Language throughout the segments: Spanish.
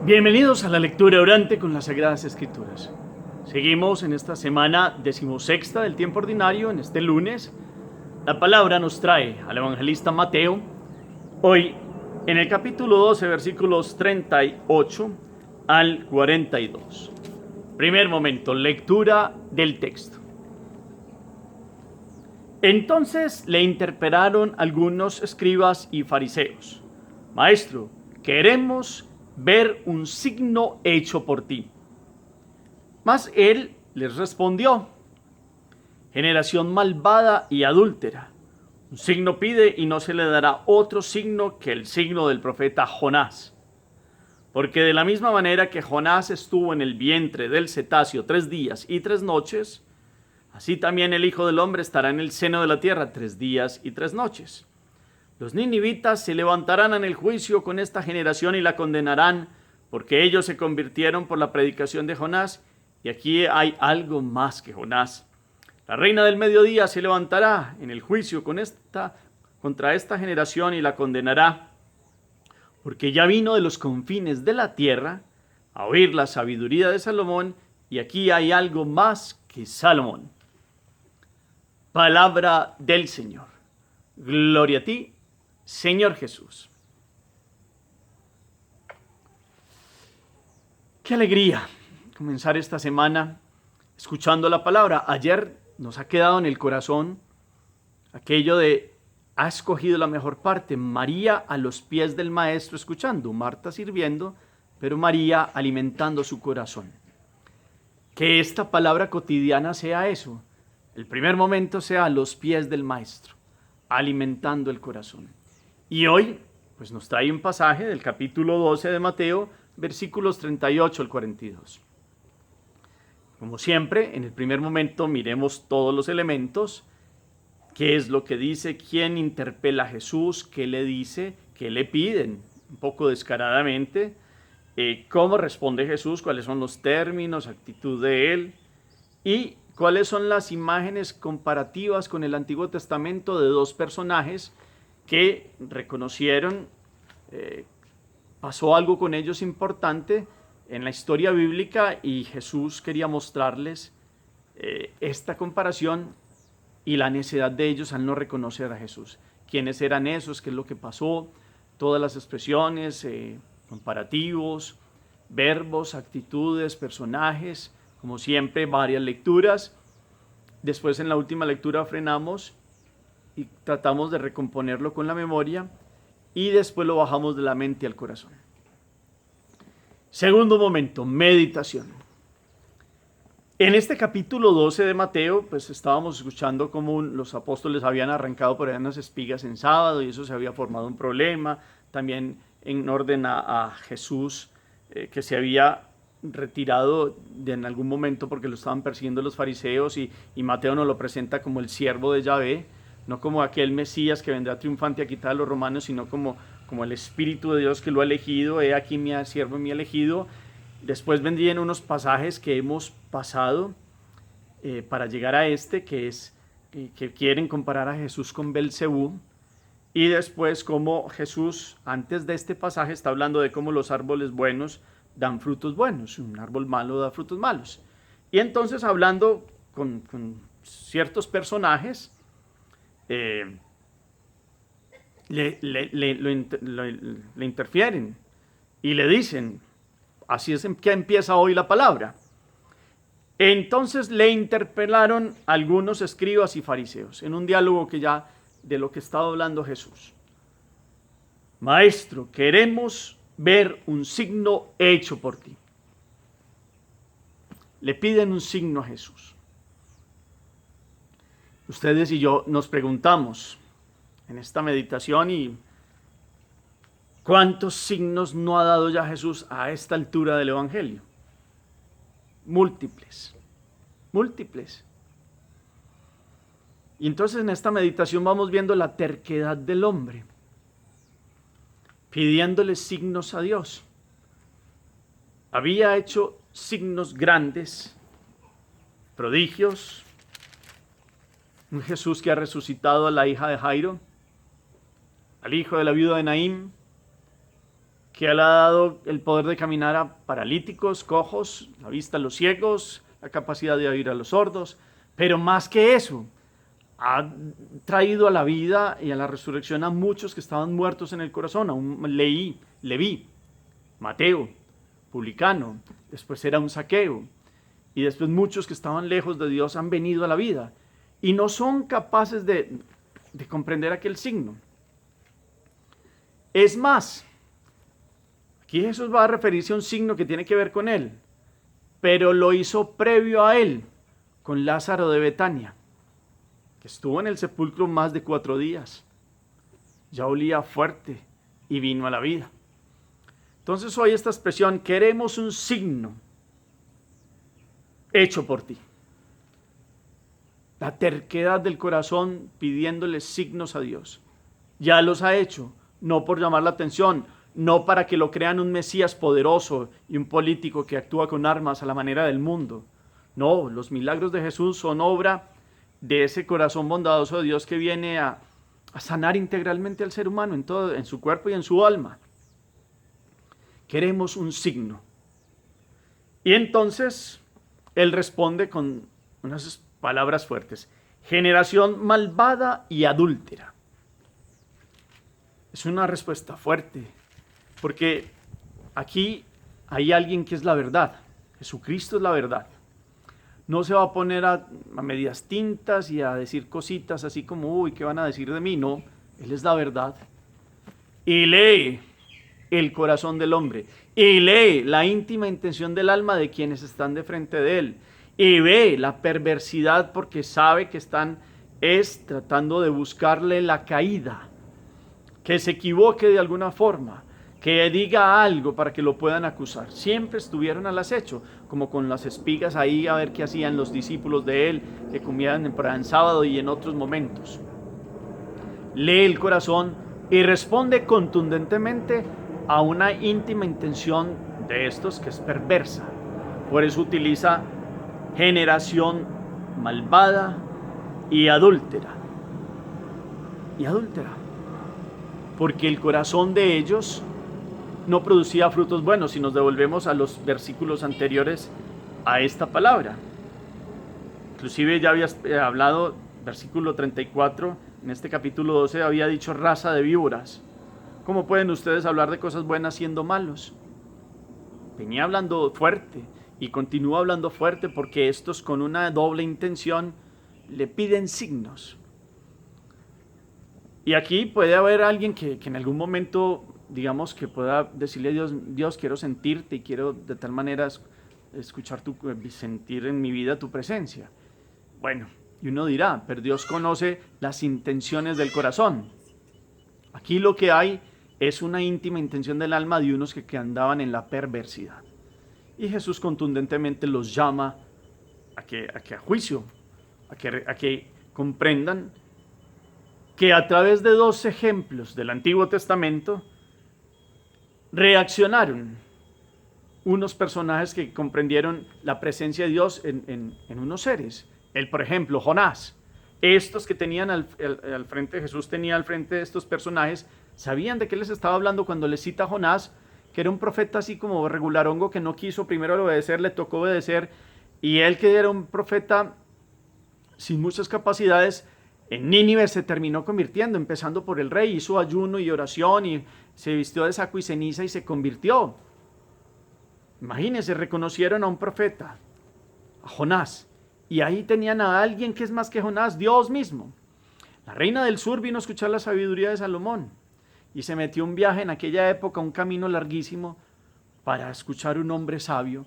Bienvenidos a la lectura orante con las Sagradas Escrituras. Seguimos en esta semana 16ª del tiempo ordinario, en este lunes. La palabra nos trae al evangelista Mateo, hoy en el capítulo 12, versículos 38 al 42. Primer momento, lectura del texto. Entonces le interpelaron algunos escribas y fariseos: Maestro, queremos ver un signo hecho por ti. Mas él les respondió: generación malvada y adúltera, un signo pide y no se le dará otro signo que el signo del profeta Jonás. Porque de la misma manera que Jonás estuvo en el vientre del cetáceo 3 días y 3 noches, así también el Hijo del Hombre estará en el seno de la tierra 3 días y 3 noches. Los ninivitas se levantarán en el juicio con esta generación y la condenarán, porque ellos se convirtieron por la predicación de Jonás, y aquí hay algo más que Jonás. La reina del mediodía se levantará en el juicio contra esta generación y la condenará, porque ya vino de los confines de la tierra a oír la sabiduría de Salomón, y aquí hay algo más que Salomón. Palabra del Señor. Gloria a ti, Señor Jesús. Qué alegría comenzar esta semana escuchando la palabra. Ayer nos ha quedado en el corazón aquello de: ha escogido la mejor parte, María a los pies del Maestro escuchando, Marta sirviendo, pero María alimentando su corazón. Que esta palabra cotidiana sea eso, el primer momento sea a los pies del Maestro, alimentando el corazón. Y hoy pues nos trae un pasaje del capítulo 12 de Mateo, versículos 38 al 42. Como siempre, en el primer momento miremos todos los elementos. ¿Qué es lo que dice? ¿Quién interpela a Jesús? ¿Qué le dice? ¿Qué le piden? Un poco descaradamente. ¿Cómo responde Jesús? ¿Cuáles son los términos, actitud de él? Y cuáles son las imágenes comparativas con el Antiguo Testamento de dos personajes que reconocieron, pasó algo con ellos importante en la historia bíblica, y Jesús quería mostrarles esta comparación y la necedad de ellos al no reconocer a Jesús. ¿Quiénes eran esos? ¿Qué es lo que pasó? Todas las expresiones, comparativos, verbos, actitudes, personajes, como siempre, varias lecturas. Después, en la última lectura, frenamos y tratamos de recomponerlo con la memoria, y después lo bajamos de la mente al corazón. Segundo momento, meditación. En este capítulo 12 de Mateo, pues estábamos escuchando cómo los apóstoles habían arrancado por ahí unas espigas en sábado, y eso se había formado un problema. También en orden a Jesús, que se había retirado en algún momento porque lo estaban persiguiendo los fariseos, y Mateo nos lo presenta como el siervo de Yahvé, no como aquel Mesías que vendrá triunfante a quitar a los romanos, sino como el Espíritu de Dios que lo ha elegido. He aquí mi siervo y mi elegido. Después vendrían unos pasajes que hemos pasado para llegar a este, que es que quieren comparar a Jesús con Belcebú. Y después como Jesús, antes de este pasaje, está hablando de cómo los árboles buenos dan frutos buenos, un árbol malo da frutos malos. Y entonces, hablando con ciertos personajes, le interfieren y le dicen, así es que empieza hoy la palabra. Entonces le interpelaron algunos escribas y fariseos, en un diálogo que ya de lo que estaba hablando Jesús. Maestro, queremos ver un signo hecho por ti. Le piden un signo a Jesús. Ustedes y yo nos preguntamos en esta meditación: ¿y cuántos signos no ha dado ya Jesús a esta altura del Evangelio? Múltiples, múltiples. Y entonces en esta meditación vamos viendo la terquedad del hombre, pidiéndole signos a Dios. Había hecho signos grandes, prodigios, un Jesús que ha resucitado a la hija de Jairo, al hijo de la viuda de Naín, que Él ha dado el poder de caminar a paralíticos, cojos, la vista a los ciegos, la capacidad de oír a los sordos, pero más que eso, ha traído a la vida y a la resurrección a muchos que estaban muertos en el corazón, a un Leví, Mateo, publicano, después era un Zaqueo, y después muchos que estaban lejos de Dios han venido a la vida y no son capaces de comprender aquel signo. Es más, aquí Jesús va a referirse a un signo que tiene que ver con él, pero lo hizo previo a él, con Lázaro de Betania, que estuvo en el sepulcro más de 4 días. Ya olía fuerte y vino a la vida. Entonces hoy esta expresión, queremos un signo hecho por ti. La terquedad del corazón pidiéndole signos a Dios. Ya los ha hecho, no por llamar la atención, no para que lo crean un Mesías poderoso y un político que actúa con armas a la manera del mundo. No, los milagros de Jesús son obra de ese corazón bondadoso de Dios que viene a sanar integralmente al ser humano en todo, en su cuerpo y en su alma. Queremos un signo. Y entonces Él responde con unas palabras fuertes. Generación malvada y adúltera. Es una respuesta fuerte, porque aquí hay alguien que es la verdad. Jesucristo es la verdad. No se va a poner a medias tintas y a decir cositas así como, uy, ¿qué van a decir de mí? No, Él es la verdad. Y lee el corazón del hombre. Y lee la íntima intención del alma de quienes están de frente de Él. Y ve la perversidad porque sabe que están tratando de buscarle la caída. Que se equivoque de alguna forma. Que diga algo para que lo puedan acusar. Siempre estuvieron al acecho, como con las espigas ahí a ver qué hacían los discípulos de Él, que comían para el sábado y en otros momentos. Lee el corazón y responde contundentemente a una íntima intención de estos que es perversa. Por eso utiliza generación malvada y adúltera. Y adúltera. Porque el corazón de ellos no producía frutos buenos, si nos devolvemos a los versículos anteriores a esta palabra. Inclusive ya había hablado, versículo 34, en este capítulo 12 había dicho raza de víboras. ¿Cómo pueden ustedes hablar de cosas buenas siendo malos? Venía hablando fuerte y continúa hablando fuerte porque estos con una doble intención le piden signos. Y aquí puede haber alguien que en algún momento, digamos, que pueda decirle a Dios, Dios, quiero sentirte y quiero de tal manera escuchar sentir en mi vida tu presencia. Bueno, y uno dirá, pero Dios conoce las intenciones del corazón. Aquí lo que hay es una íntima intención del alma de unos que andaban en la perversidad. Y Jesús contundentemente los llama a que a juicio, a que comprendan que a través de 2 ejemplos del Antiguo Testamento reaccionaron unos personajes que comprendieron la presencia de Dios en unos seres. Por ejemplo, Jonás. Estos que tenían al frente, Jesús tenía al frente de estos personajes, sabían de qué les estaba hablando cuando les cita a Jonás, que era un profeta así como regularongo que no quiso primero obedecer, le tocó obedecer, y él que era un profeta sin muchas capacidades, en Nínive se terminó convirtiendo, empezando por el rey, hizo ayuno y oración y se vistió de saco y ceniza y se convirtió. Imagínense, reconocieron a un profeta, a Jonás, y ahí tenían a alguien que es más que Jonás, Dios mismo. La reina del sur vino a escuchar la sabiduría de Salomón y se metió un viaje en aquella época, un camino larguísimo para escuchar un hombre sabio,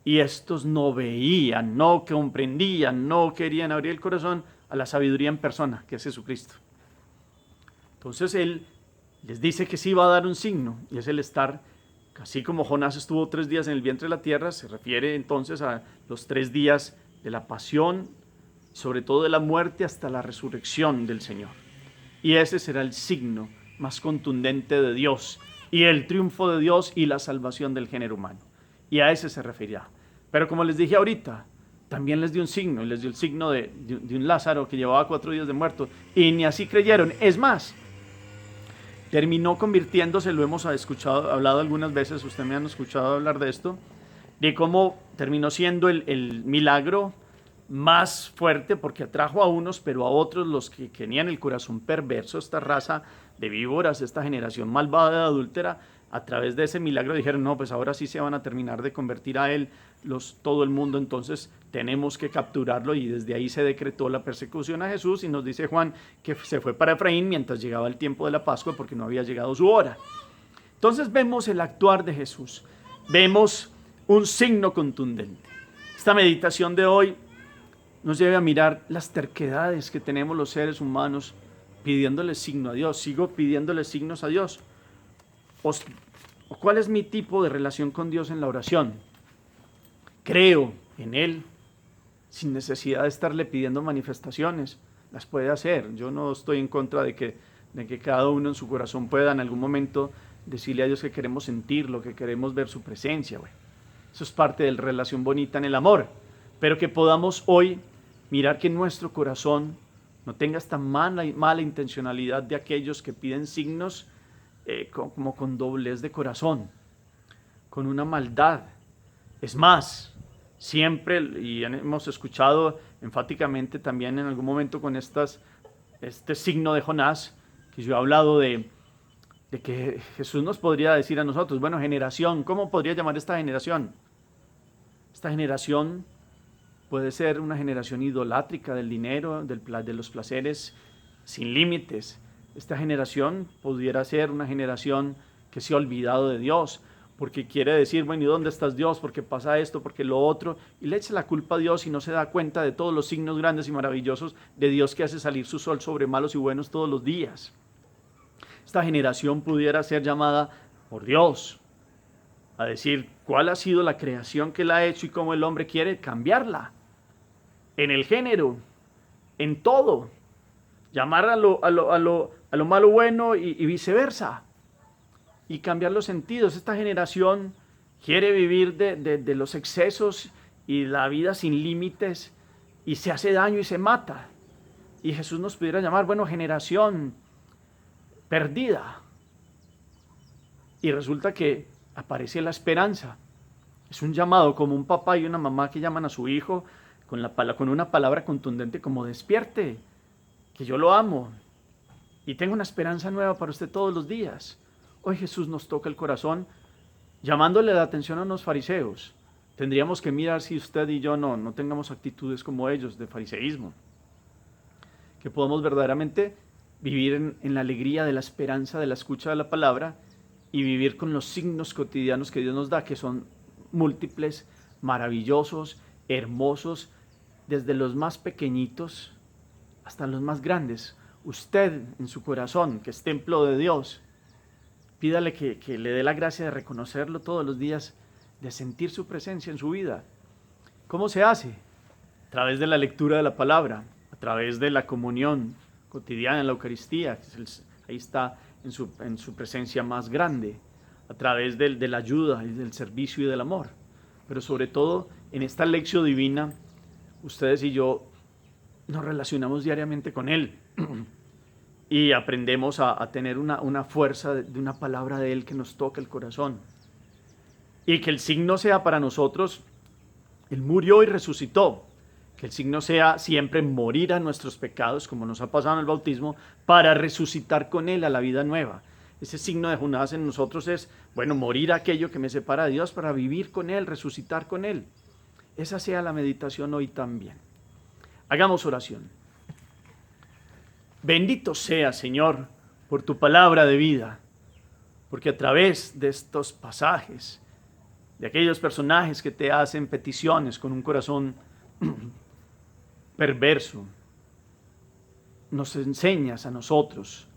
y estos no veían, no comprendían, no querían abrir el corazón a la sabiduría en persona, que es Jesucristo. Entonces Él les dice que sí va a dar un signo, y es el estar, así como Jonás estuvo 3 días en el vientre de la tierra, se refiere entonces a los 3 días de la pasión, sobre todo de la muerte hasta la resurrección del Señor. Y ese será el signo más contundente de Dios, y el triunfo de Dios y la salvación del género humano. Y a ese se referirá. Pero como les dije ahorita, también les dio un signo, y les dio el signo de un Lázaro que llevaba 4 días de muerto, y ni así creyeron. Es más, terminó convirtiéndose, lo hemos hablado algunas veces, usted me han escuchado hablar de esto, de cómo terminó siendo el milagro más fuerte porque atrajo a unos, pero a otros, los que tenían el corazón perverso, esta raza de víboras, esta generación malvada de adúltera, a través de ese milagro dijeron, no, pues ahora sí se van a terminar de convertir a él todo el mundo, entonces tenemos que capturarlo, y desde ahí se decretó la persecución a Jesús, y nos dice Juan que se fue para Efraín mientras llegaba el tiempo de la Pascua porque no había llegado su hora. Entonces vemos el actuar de Jesús, vemos un signo contundente. Esta meditación de hoy nos lleve a mirar las terquedades que tenemos los seres humanos pidiéndole signo a Dios. ¿Sigo pidiéndole signos a Dios? ¿O cuál es mi tipo de relación con Dios en la oración? Creo en Él sin necesidad de estarle pidiendo manifestaciones. Las puede hacer. Yo no estoy en contra de que cada uno en su corazón pueda en algún momento decirle a Dios que queremos sentirlo, que queremos ver su presencia. Bueno, eso es parte de la relación bonita en el amor. Pero que podamos hoy mirar que nuestro corazón no tenga esta mala intencionalidad de aquellos que piden signos como con doblez de corazón, con una maldad. Es más, siempre, y hemos escuchado enfáticamente también en algún momento con este signo de Jonás, que yo he hablado de que Jesús nos podría decir a nosotros, bueno, generación, ¿cómo podría llamar esta generación? Esta generación puede ser una generación idolátrica del dinero, de los placeres sin límites. Esta generación pudiera ser una generación que se ha olvidado de Dios, porque quiere decir, bueno, ¿y dónde estás Dios? ¿Por qué pasa esto? ¿Por qué lo otro? Y le echa la culpa a Dios y no se da cuenta de todos los signos grandes y maravillosos de Dios que hace salir su sol sobre malos y buenos todos los días. Esta generación pudiera ser llamada por Dios a decir cuál ha sido la creación que Él ha hecho y cómo el hombre quiere cambiarla. En el género, en todo, llamar a lo malo bueno y viceversa, y cambiar los sentidos. Esta generación quiere vivir de los excesos y la vida sin límites, y se hace daño y se mata. Y Jesús nos pudiera llamar, bueno, generación perdida. Y resulta que aparece la esperanza. Es un llamado como un papá y una mamá que llaman a su hijo con una palabra contundente como despierte, que yo lo amo y tengo una esperanza nueva para usted todos los días. Hoy Jesús nos toca el corazón llamándole la atención a unos fariseos. Tendríamos que mirar si usted y yo no tengamos actitudes como ellos de fariseísmo, que podamos verdaderamente vivir en la alegría de la esperanza, de la escucha de la palabra, y vivir con los signos cotidianos que Dios nos da, que son múltiples, maravillosos, hermosos, desde los más pequeñitos hasta los más grandes. Usted en su corazón, que es templo de Dios, pídale que le dé la gracia de reconocerlo todos los días, de sentir su presencia en su vida. ¿Cómo se hace? A través de la lectura de la palabra, a través de la comunión cotidiana en la Eucaristía, ahí está en su presencia más grande, a través de la ayuda y del servicio y del amor. Pero sobre todo en esta lección divina, ustedes y yo nos relacionamos diariamente con Él y aprendemos a tener una fuerza de una palabra de Él que nos toca el corazón. Y que el signo sea para nosotros, Él murió y resucitó. Que el signo sea siempre morir a nuestros pecados, como nos ha pasado en el bautismo, para resucitar con Él a la vida nueva. Ese signo de Jonás en nosotros es, bueno, morir a aquello que me separa de Dios para vivir con Él, resucitar con Él. Esa sea la meditación hoy también. Hagamos oración. Bendito sea, Señor, por tu palabra de vida, porque a través de estos pasajes, de aquellos personajes que te hacen peticiones con un corazón perverso, nos enseñas a nosotros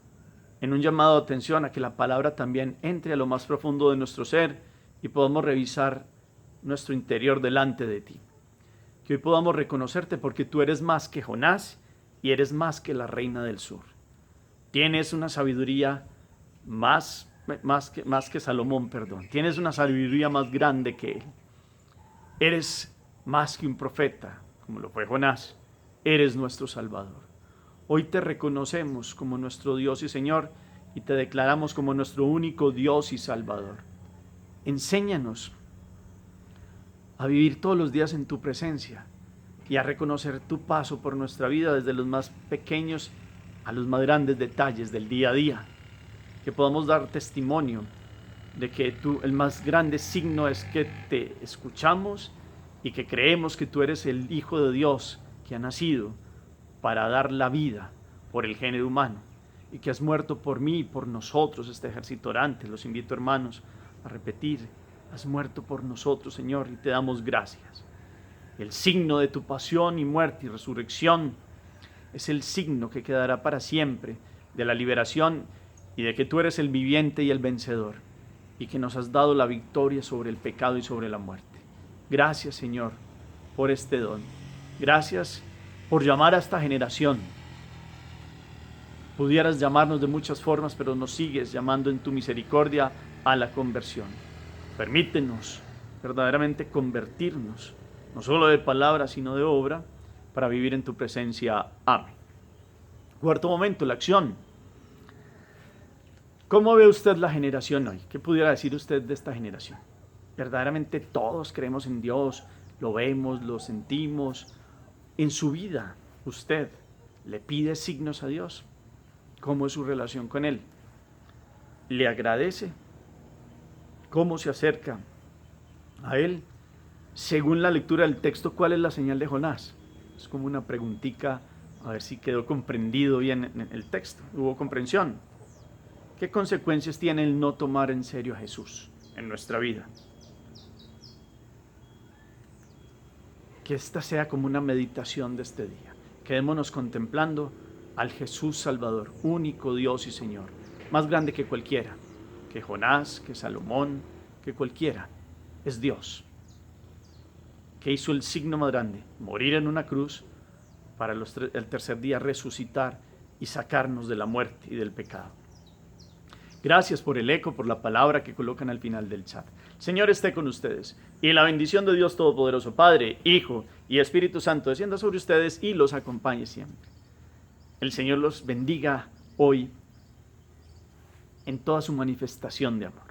en un llamado de atención a que la palabra también entre a lo más profundo de nuestro ser y podamos revisar nuestro interior delante de ti. Que hoy podamos reconocerte porque tú eres más que Jonás y eres más que la reina del sur. Tienes una sabiduría más que Salomón, perdón. Tienes una sabiduría más grande que él. Eres más que un profeta, como lo fue Jonás. Eres nuestro Salvador. Hoy te reconocemos como nuestro Dios y Señor y te declaramos como nuestro único Dios y Salvador. Enséñanos a vivir todos los días en tu presencia y a reconocer tu paso por nuestra vida desde los más pequeños a los más grandes detalles del día a día. Que podamos dar testimonio de que tú, el más grande signo es que te escuchamos y que creemos que tú eres el Hijo de Dios que ha nacido para dar la vida por el género humano y que has muerto por mí y por nosotros, este ejército orante. Los invito, hermanos, a repetir: has muerto por nosotros, Señor, y te damos gracias. El signo de tu pasión y muerte y resurrección es el signo que quedará para siempre de la liberación y de que tú eres el viviente y el vencedor y que nos has dado la victoria sobre el pecado y sobre la muerte. Gracias, Señor, por este don. Gracias por llamar a esta generación. Pudieras llamarnos de muchas formas, pero nos sigues llamando en tu misericordia a la conversión. Permítenos verdaderamente convertirnos, no solo de palabra, sino de obra, para vivir en tu presencia. Amén. Cuarto momento, la acción. ¿Cómo ve usted la generación hoy? ¿Qué pudiera decir usted de esta generación? Verdaderamente todos creemos en Dios, lo vemos, lo sentimos. En su vida, usted le pide signos a Dios. ¿Cómo es su relación con Él? ¿Le agradece? ¿Cómo se acerca a Él? Según la lectura del texto, ¿cuál es la señal de Jonás? Es como una preguntita, a ver si quedó comprendido bien en el texto. ¿Hubo comprensión? ¿Qué consecuencias tiene el no tomar en serio a Jesús en nuestra vida? Que esta sea como una meditación de este día. Quedémonos contemplando al Jesús Salvador, único Dios y Señor, más grande que cualquiera, que Jonás, que Salomón, que cualquiera. Es Dios, que hizo el signo más grande, morir en una cruz, para el tercer día resucitar y sacarnos de la muerte y del pecado. Gracias por el eco, por la palabra que colocan al final del chat. Señor esté con ustedes, y la bendición de Dios Todopoderoso, Padre, Hijo y Espíritu Santo, descienda sobre ustedes y los acompañe siempre. El Señor los bendiga hoy en toda su manifestación de amor.